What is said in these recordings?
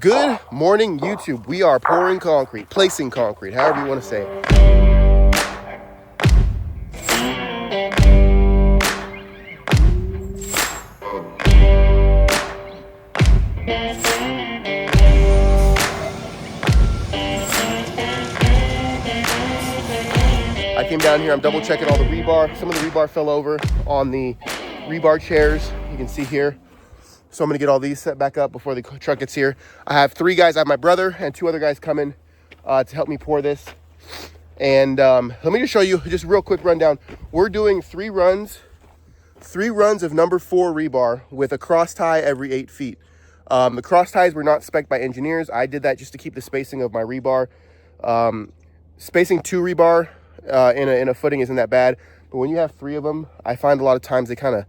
Good morning, YouTube. We are pouring concrete, placing concrete, however you want to say it. I came down here, I'm double checking all the rebar. Some of the rebar fell over on the rebar chairs, you can see here. So I'm gonna get all these set back up before the truck gets here. I have 3 guys, I have my brother and 2 other guys coming to help me pour this. And let me just show you just a real quick rundown. We're doing 3 runs of number 4 rebar with a cross tie every 8 feet. The cross ties were not spec'd by engineers. I did that just to keep the spacing of my rebar. Spacing 2 rebar in a footing isn't that bad, but when you have 3 of them, I find a lot of times they kind of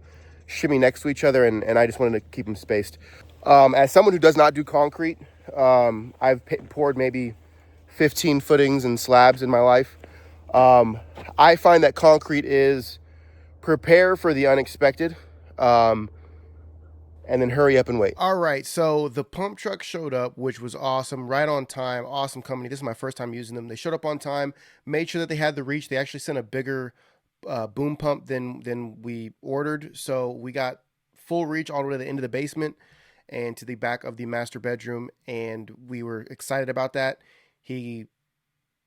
shimmy next to each other, and I just wanted to keep them spaced. As someone who does not do concrete, I've poured maybe 15 footings and slabs in my life. I find that concrete is prepare for the unexpected, and then hurry up and wait. All right, so the pump truck showed up, which was awesome, right on time, awesome company. This is my first time using them. They showed up on time, made sure that they had the reach. They actually sent a bigger boom pump than we ordered, so we got full reach all the way to the end of the basement and to the back of the master bedroom, and we were excited about that. He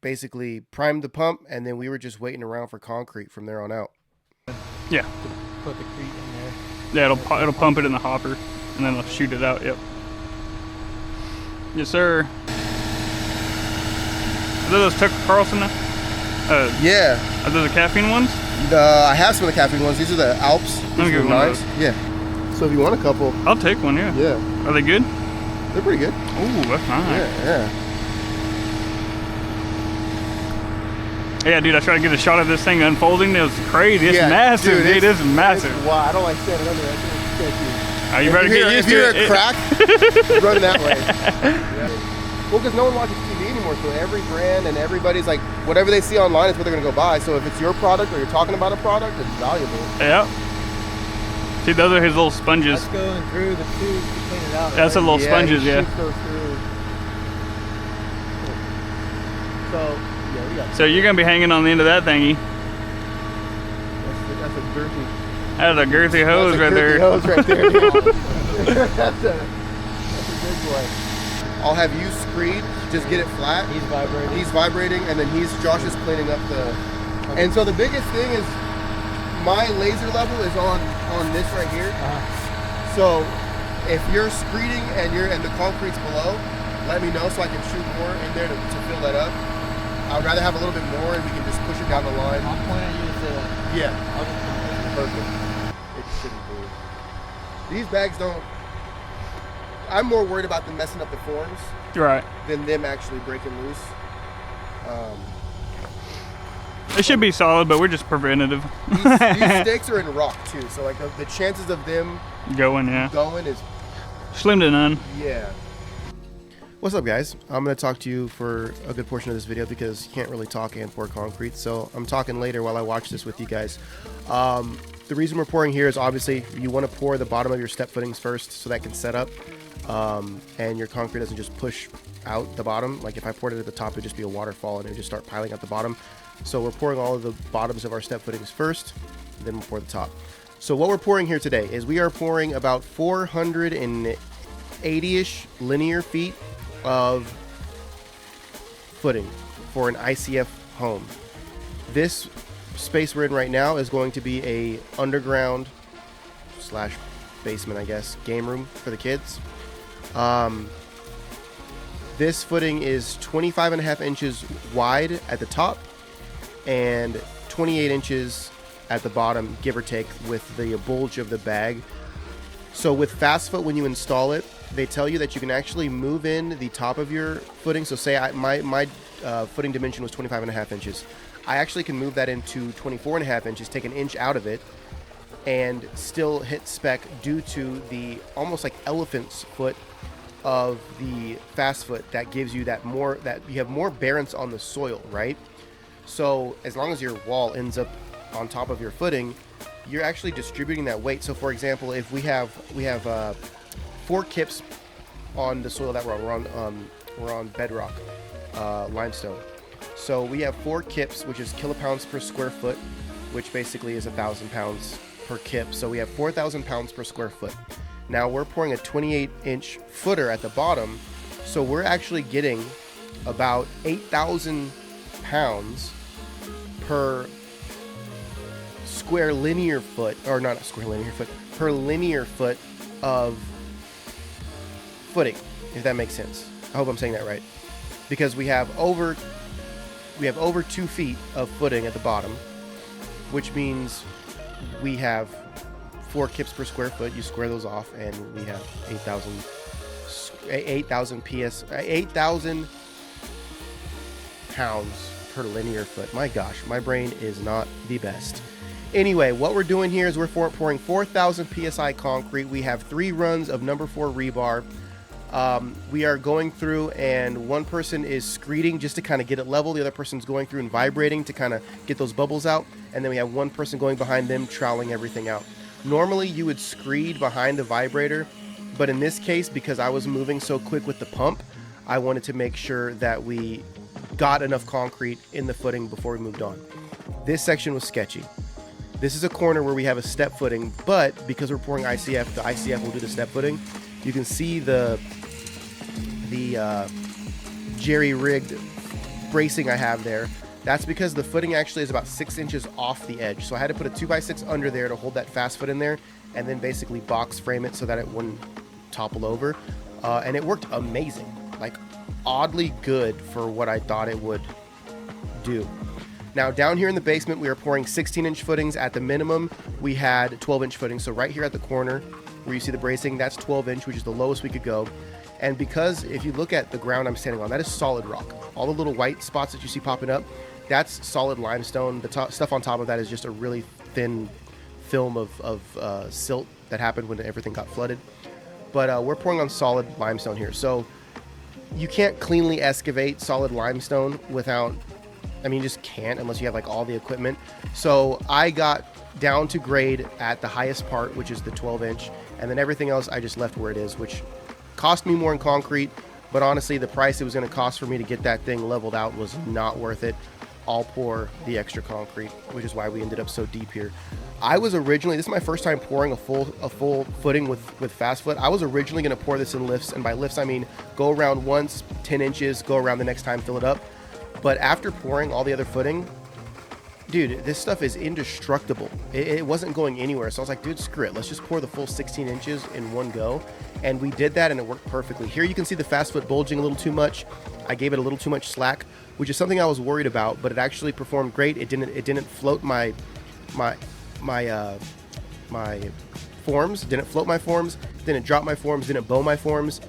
basically primed the pump, and then we were just waiting around for concrete from there on out. Yeah, put the crete in there. Yeah, it'll pump it in the hopper and then it'll shoot it out. Yep. Yes, sir. Are those Tucker Carlson? Yeah. Are those the caffeine ones? I have some of the caffeine ones. These are the Alps. Let me get one of those. Yeah. So if you want a couple, I'll take one. Yeah. Yeah. Are they good? They're pretty good. Oh, that's nice. Yeah. Yeah, dude, I tried to get a shot of this thing unfolding. It was crazy. It's massive, dude. It's massive. Wow, I don't like standing under that. Are you ready to get used to it? If you hear a crack, run that way. Yeah. Well, because no one watches TV anymore, so every brand and everybody's like, whatever they see online is what they're going to go buy. So if it's your product or you're talking about a product, it's valuable. Yeah. See, those are his little sponges. That's going through the tube to clean it out. That's the little sponges, yeah. So... So you're gonna be hanging on the end of that thingy. That's a girthy. That's a girthy hose right there. Hose right there. That's a big boy. I'll have you screed, just get it flat. He's vibrating. He's vibrating, and then Josh is cleaning up the. Okay. And so the biggest thing is my laser level is on this right here. So if you're screeding and the concrete's below, let me know so I can shoot more in there to fill that up. I'd rather have a little bit more and we can just push it down the line. I'll point at you to say that. Yeah. Perfect. It shouldn't be. These bags don't... I'm more worried about them messing up the forms. Right. Than them actually breaking loose. It should be solid, but we're just preventative. These stakes are in rock too, so like the chances of them going is... slim to none. Yeah. What's up, guys? I'm going to talk to you for a good portion of this video because you can't really talk and pour concrete, so I'm talking later while I watch this with you guys. The reason we're pouring here is obviously you want to pour the bottom of your step footings first so that can set up and your concrete doesn't just push out the bottom. Like if I poured it at the top, it would just be a waterfall and it would just start piling out the bottom. So we're pouring all of the bottoms of our step footings first, then we'll pour the top. So what we're pouring here today is we are pouring about 480-ish linear feet of footing for an ICF home. This space we're in right now is going to be a underground / basement, I guess, game room for the kids. This footing is 25.5 inches wide at the top and 28 inches at the bottom, give or take, with the bulge of the bag. So with FastFoot, when you install it, they tell you that you can actually move in the top of your footing. So say my footing dimension was 25.5 inches. I actually can move that into 24.5 inches, take an inch out of it, and still hit spec due to the almost like elephant's foot of the FastFoot that gives you that you have more bearance on the soil, right? So as long as your wall ends up on top of your footing, you're actually distributing that weight. So for example, if we have 4 kips on the soil that we're on. We're on bedrock, limestone. So we have 4 kips, which is kilopounds per square foot, which basically is 1,000 pounds per kip. So we have 4,000 pounds per square foot. Now we're pouring a 28-inch footer at the bottom, so we're actually getting about 8,000 pounds per square linear foot, or not a square linear foot, per linear foot of footing, if that makes sense. I hope I'm saying that right. Because we have over 2 feet of footing at the bottom, which means we have 4 kips per square foot. You square those off, and we have 8,000 pounds per linear foot. My gosh, my brain is not the best. Anyway, what we're doing here is we're pouring 4,000 psi concrete. We have 3 runs of number 4 rebar. We are going through, and one person is screeding just to kind of get it level. The other person's going through and vibrating to kind of get those bubbles out. And then we have one person going behind them, troweling everything out. Normally you would screed behind the vibrator, but in this case, because I was moving so quick with the pump, I wanted to make sure that we got enough concrete in the footing before we moved on. This section was sketchy. This is a corner where we have a step footing, but because we're pouring ICF, the ICF will do the step footing. You can see the jerry-rigged bracing I have there. That's because the footing actually is about 6 inches off the edge. So I had to put a 2x6 under there to hold that fast foot in there, and then basically box frame it so that it wouldn't topple over. And it worked amazing, like oddly good for what I thought it would do. Now down here in the basement, we are pouring 16-inch footings. At the minimum, we had 12-inch footings. So right here at the corner where you see the bracing, that's 12-inch, which is the lowest we could go. And because if you look at the ground I'm standing on, that is solid rock. All the little white spots that you see popping up, that's solid limestone. The stuff on top of that is just a really thin film of silt that happened when everything got flooded. But we're pouring on solid limestone here. So you can't cleanly excavate solid limestone without, I mean, you just can't unless you have like all the equipment. So I got down to grade at the highest part, which is the 12-inch, and then everything else I just left where it is, which cost me more in concrete, but honestly the price it was going to cost for me to get that thing leveled out was not worth it. I'll pour the extra concrete, which is why we ended up so deep here. I was originally, this is my first time pouring a full footing with FastFoot. I was originally going to pour this in lifts, and by lifts I mean go around once, 10 inches, go around the next time, fill it up. But after pouring all the other footing, dude, this stuff is indestructible. It wasn't going anywhere. So I was like, dude, screw it. Let's just pour the full 16 inches in one go. And we did that, and it worked perfectly. Here you can see the FastFoot bulging a little too much. I gave it a little too much slack, which is something I was worried about, but it actually performed great. It didn't float my forms, didn't float my forms, didn't drop my forms, didn't bow my forms.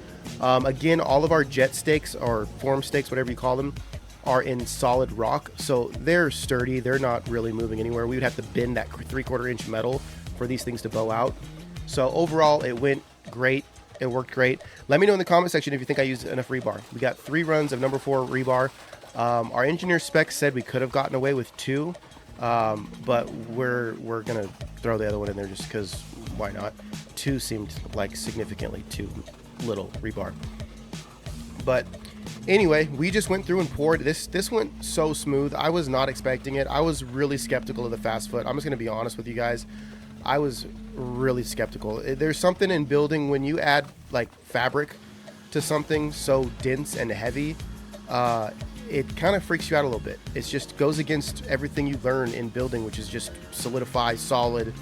Again, all of our jet stakes or form stakes, whatever you call them, are in solid rock, so they're sturdy. They're not really moving anywhere. We would have to bend that 3/4 inch metal for these things to bow out. So overall, it went great. It worked great. Let me know in the comment section if you think I used enough rebar. We got 3 runs of number 4 rebar. Our engineer specs said we could have gotten away with 2, but we're gonna throw the other one in there just because why not? 2 seemed like significantly too little rebar. But anyway, we just went through and poured. This went so smooth. I was not expecting it. I was really skeptical of the FastFoot. I'm just gonna be honest with you guys. I was really skeptical. There's something in building when you add like fabric to something so dense and heavy, it kind of freaks you out a little bit. It just goes against everything you learn in building, which is just solidify, solid,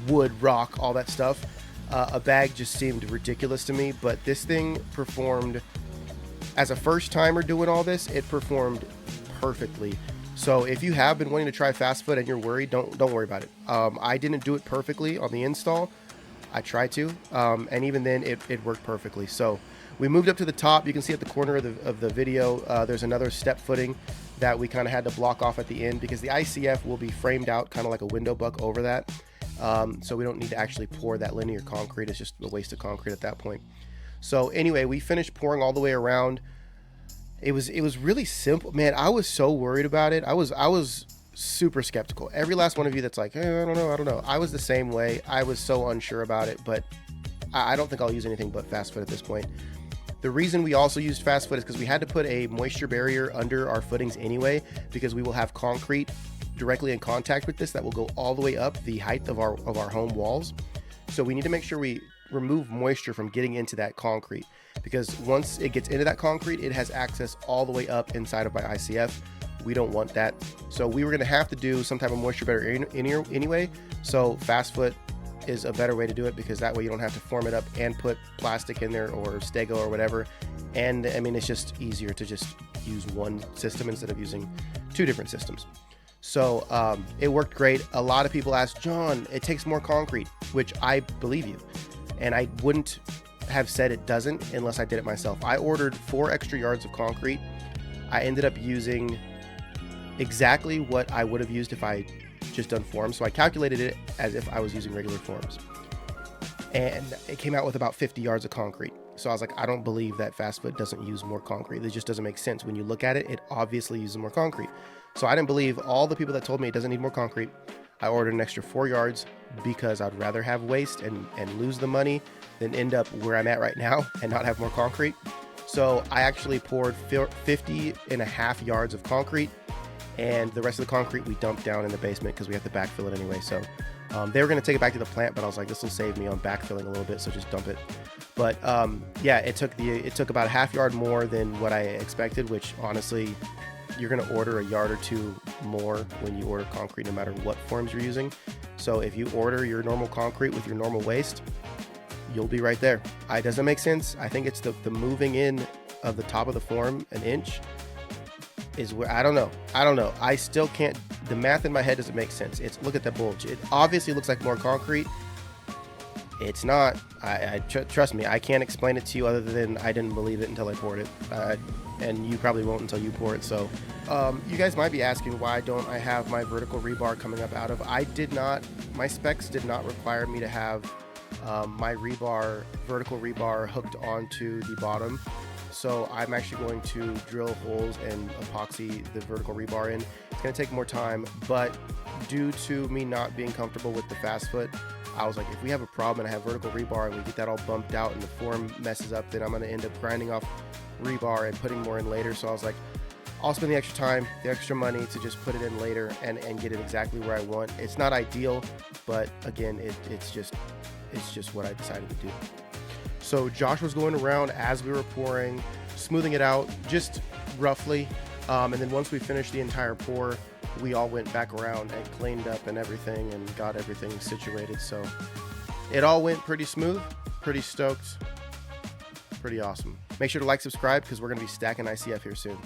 wood, rock, all that stuff. A bag just seemed ridiculous to me, but this thing performed, as a first timer doing all this, it performed perfectly. So if you have been wanting to try FastFoot and you're worried, don't worry about it. I didn't do it perfectly on the install. I tried to, and even then it worked perfectly. So we moved up to the top. You can see at the corner of the video, there's another step footing that we kind of had to block off at the end because the ICF will be framed out kind of like a window buck over that. So we don't need to actually pour that linear concrete. It's just a waste of concrete at that point. So anyway, we finished pouring all the way around. It was really simple, man. I was so worried about it. I was super skeptical. Every last one of you that's like, hey, I don't know. I was the same way. I was so unsure about it, but I don't think I'll use anything but FastFoot at this point. The reason we also used FastFoot is because we had to put a moisture barrier under our footings anyway, because we will have concrete directly in contact with this that will go all the way up the height of our home walls. So we need to make sure we remove moisture from getting into that concrete, because once it gets into that concrete, it has access all the way up inside of my ICF. We don't want that. So we were going to have to do some type of moisture barrier anyway. So FastFoot is a better way to do it, because that way you don't have to form it up and put plastic in there or Stego or whatever. And I mean, it's just easier to just use one system instead of using two different systems. So it worked great. A lot of people asked, John, it takes more concrete, which I believe you. And I wouldn't have said it doesn't unless I did it myself. I ordered 4 extra yards of concrete. I ended up using exactly what I would have used if I just done forms. So I calculated it as if I was using regular forms. And it came out with about 50 yards of concrete. So I was like, I don't believe that FastFoot doesn't use more concrete. It just doesn't make sense. When you look at it, it obviously uses more concrete. So I didn't believe all the people that told me it doesn't need more concrete. I ordered an extra 4 yards because I'd rather have waste and lose the money than end up where I'm at right now and not have more concrete. So I actually poured 50.5 yards of concrete, and the rest of the concrete we dumped down in the basement because we have to backfill it anyway. So they were going to take it back to the plant, but I was like, this will save me on backfilling a little bit, so just dump it. But yeah, it took about a half yard more than what I expected, which honestly, you're going to order a yard or two more when you order concrete, no matter what forms you're using. So if you order your normal concrete with your normal waste, you'll be right there. It doesn't make sense. I think it's the moving in of the top of the form an inch is where I don't know. I still can't. The math in my head doesn't make sense. Look at the bulge. It obviously looks like more concrete. It's not. Trust me, I can't explain it to you other than I didn't believe it until I poured it. And you probably won't until you pour it. So you guys might be asking, why don't I have my vertical rebar coming up out of? My specs did not require me to have my vertical rebar hooked onto the bottom. So I'm actually going to drill holes and epoxy the vertical rebar in. It's going to take more time, but due to me not being comfortable with the FastFoot, I was like, if we have a problem and I have vertical rebar and we get that all bumped out and the form messes up, then I'm going to end up grinding off rebar and putting more in later. So I was like, I'll spend the extra time, the extra money to just put it in later and get it exactly where I want. It's not ideal, but again, it's just what I decided to do. So Josh was going around as we were pouring, smoothing it out just roughly. And then once we finished the entire pour, we all went back around and cleaned up and everything and got everything situated. So it all went pretty smooth, pretty stoked, pretty awesome. Make sure to like, subscribe, because we're going to be stacking ICF here soon.